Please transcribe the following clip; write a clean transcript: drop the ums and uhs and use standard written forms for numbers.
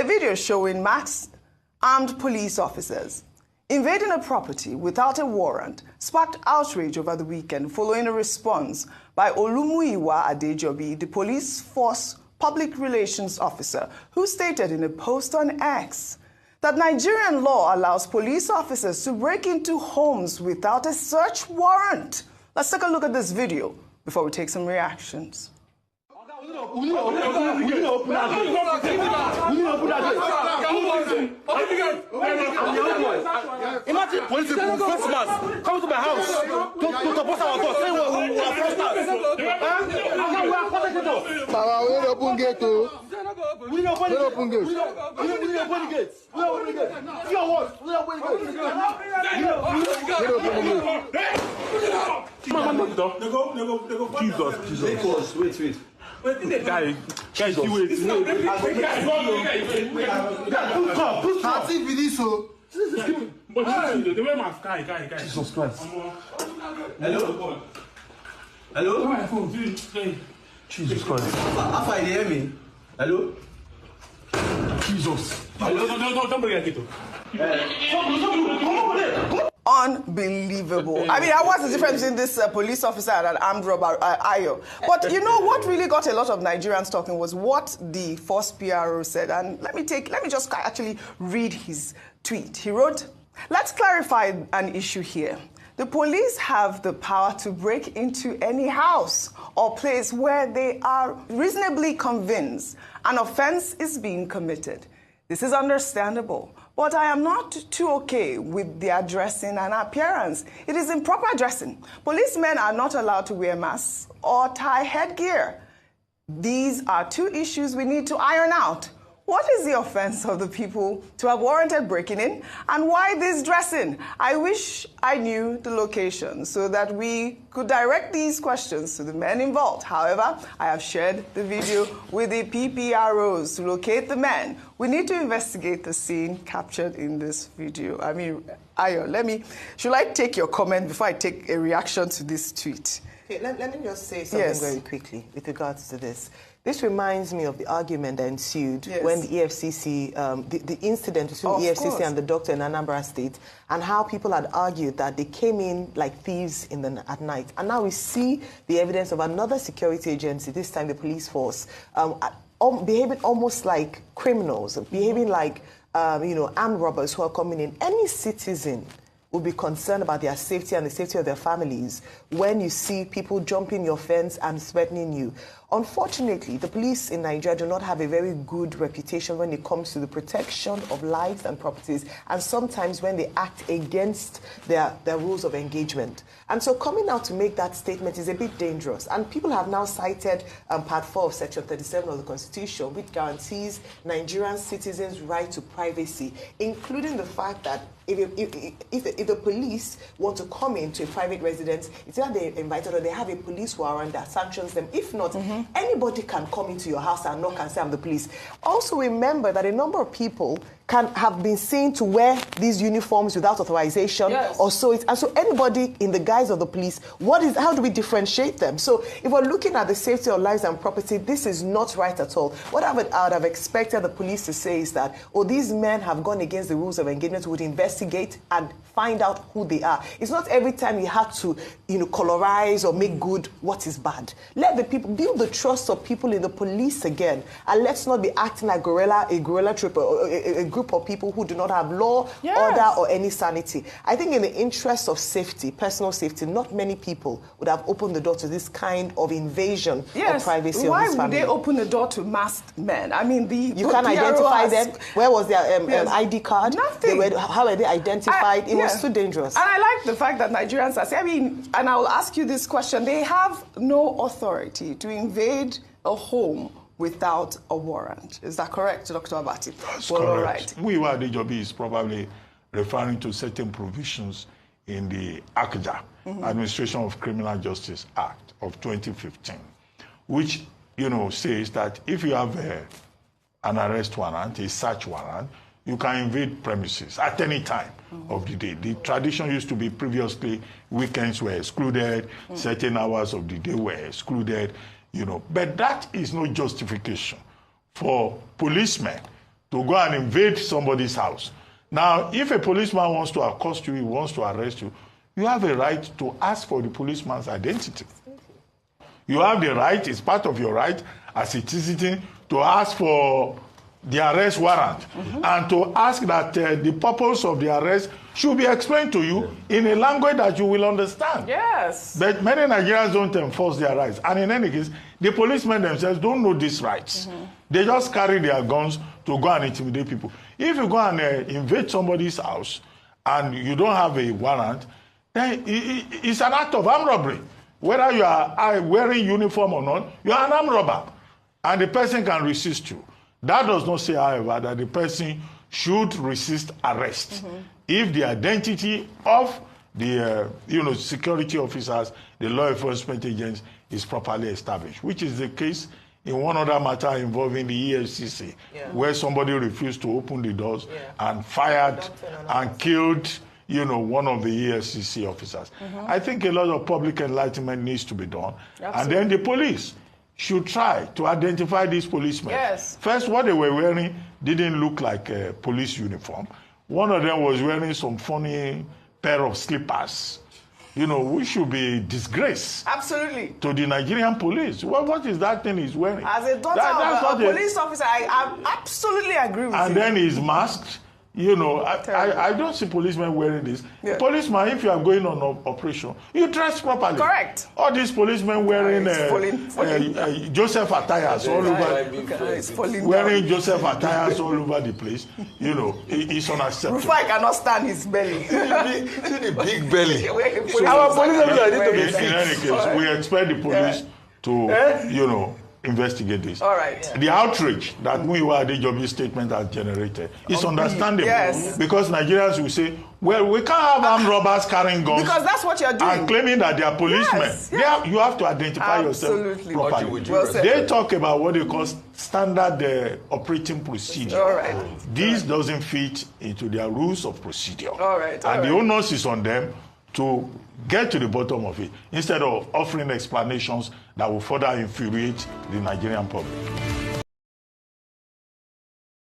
video showing masked armed police officers invading a property without a warrant sparked outrage over the weekend following a response by Olumuyiwa Adejobi, the police force public relations officer, who stated in a post on X that Nigerian law allows police officers to break into homes without a search warrant. Let's take a look at this video before we take some reactions. We need to open that gate. Imagine police people, face mask, come to my house to post our door, saying we are fraudsters. We are fraudsters. Baba, we open gate too. We open the open gate. We open the gate. We open the gate. See your words. We open the gate. Jesus. Wait. Guy, see, wait. Jesus Christ. Hello? Hello? Jesus Christ. How far you hear me? Hello? Jesus. Hello? Don't bring it. Unbelievable. I mean, what's the difference between this police officer and an armed robber, Ayo? But you know what really got a lot of Nigerians talking was what the force PRO said. And let me just actually read his tweet. He wrote, "Let's clarify an issue here. The police have the power to break into any house or place where they are reasonably convinced an offense is being committed. This is understandable, but I am not too okay with their dressing and appearance. It is improper dressing. Policemen are not allowed to wear masks or tie headgear. These are two issues we need to iron out. What is the offense of the people to have warranted breaking in, and why this dressing? I wish I knew the location so that we could direct these questions to the men involved. However, I have shared the video with the PPROs to locate the men. We need to investigate the scene captured in this video." I mean, Ayo, should I take your comment before I take a reaction to this tweet? Okay, let me just say something very quickly with regards to this. This reminds me of the argument that ensued when the EFCC, the incident between the EFCC and the doctor in Anambra State, and how people had argued that they came in like thieves at night. And now we see the evidence of another security agency, this time the police force, behaving almost like criminals, behaving like armed robbers who are coming in. Any citizen will be concerned about their safety and the safety of their families when you see people jumping your fence and threatening you. Unfortunately, the police in Nigeria do not have a very good reputation when it comes to the protection of lives and properties, and sometimes when they act against their rules of engagement. And so coming out to make that statement is a bit dangerous. And people have now cited Part 4 of Section 37 of the Constitution, which guarantees Nigerian citizens' right to privacy, including the fact that if the police want to come into a private residence, it's either they're invited or they have a police warrant that sanctions them. If not, anybody can come into your house and knock and say, "I'm the police." Also remember that a number of people can have been seen to wear these uniforms without authorization, and so anybody in the guise of the police, how do we differentiate them? So if we're looking at the safety of lives and property, this is not right at all. What I would have expected the police to say is that, these men have gone against the rules of engagement, would investigate and find out who they are. It's not every time you have to, colorize or make good what is bad. Let the people build the trust of people in the police again, and let's not be acting like a guerrilla troop, a group of people who do not have law, order, or any sanity. I think in the interest of safety, personal safety, not many people would have opened the door to this kind of invasion of privacy. Why of this would they open the door to masked men? I mean, you can't identify them. Where was their ID card? Nothing. How were they identified? It was too dangerous. And I like the fact that Nigerians are saying, and I will ask you this question, they have no authority to invade a home without a warrant. Is that correct, Dr. Abati? That's correct. All right. Muyiwa Adejobi is probably referring to certain provisions in the ACJA, Administration of Criminal Justice Act of 2015, which, says that if you have an arrest warrant, a search warrant, you can invade premises at any time of the day. The tradition used to be previously weekends were excluded, certain hours of the day were excluded, But that is no justification for policemen to go and invade somebody's house. Now, if a policeman wants to accost you, he wants to arrest you, you have a right to ask for the policeman's identity. You have the right, it's part of your right as a citizen, to ask for the arrest warrant and to ask that the purpose of the arrest should be explained to you in a language that you will understand. Yes. But many Nigerians don't enforce their rights. And in any case, the policemen themselves don't know these rights. They just carry their guns to go and intimidate people. If you go and invade somebody's house and you don't have a warrant, then it's an act of armed robbery. Whether you are wearing uniform or not, you are an armed robber. And the person can resist you. That does not say, however, that the person should resist arrest if the identity of the security officers, the law enforcement agents, is properly established, which is the case in one other matter involving the EFCC, where somebody refused to open the doors and fired and killed one of the EFCC officers. I think a lot of public enlightenment needs to be done. Absolutely. And then the police should try to identify these policemen. Yes. First, what they were wearing didn't look like a police uniform. One of them was wearing some funny pair of slippers. We should be disgraced. Absolutely. To the Nigerian police. What is that thing he's wearing? As a daughter of a police officer, I absolutely agree with you. And then he's masked. I don't see policemen wearing this. Yeah. Policeman, if you are going on an operation, you dress properly. Correct. All these policemen wearing Joseph attires all over. Wearing Joseph attires all over the place. It's unacceptable. Rufai cannot stand his belly. See the big belly. Our police in any case, we expect the police to, investigate this. All right. The outrage that Muyiwa Adejobi's statement has generated is understandable. Yes. Because Nigerians will say, well, we can't have armed robbers carrying guns. Because that's what you're doing. And claiming that they are policemen. Yes. You have to identify yourself properly. They talk about what they call standard operating procedure. All right. This doesn't fit into their rules of procedure. All right. And the onus is on them to get to the bottom of it, instead of offering explanations that will further infuriate the Nigerian public.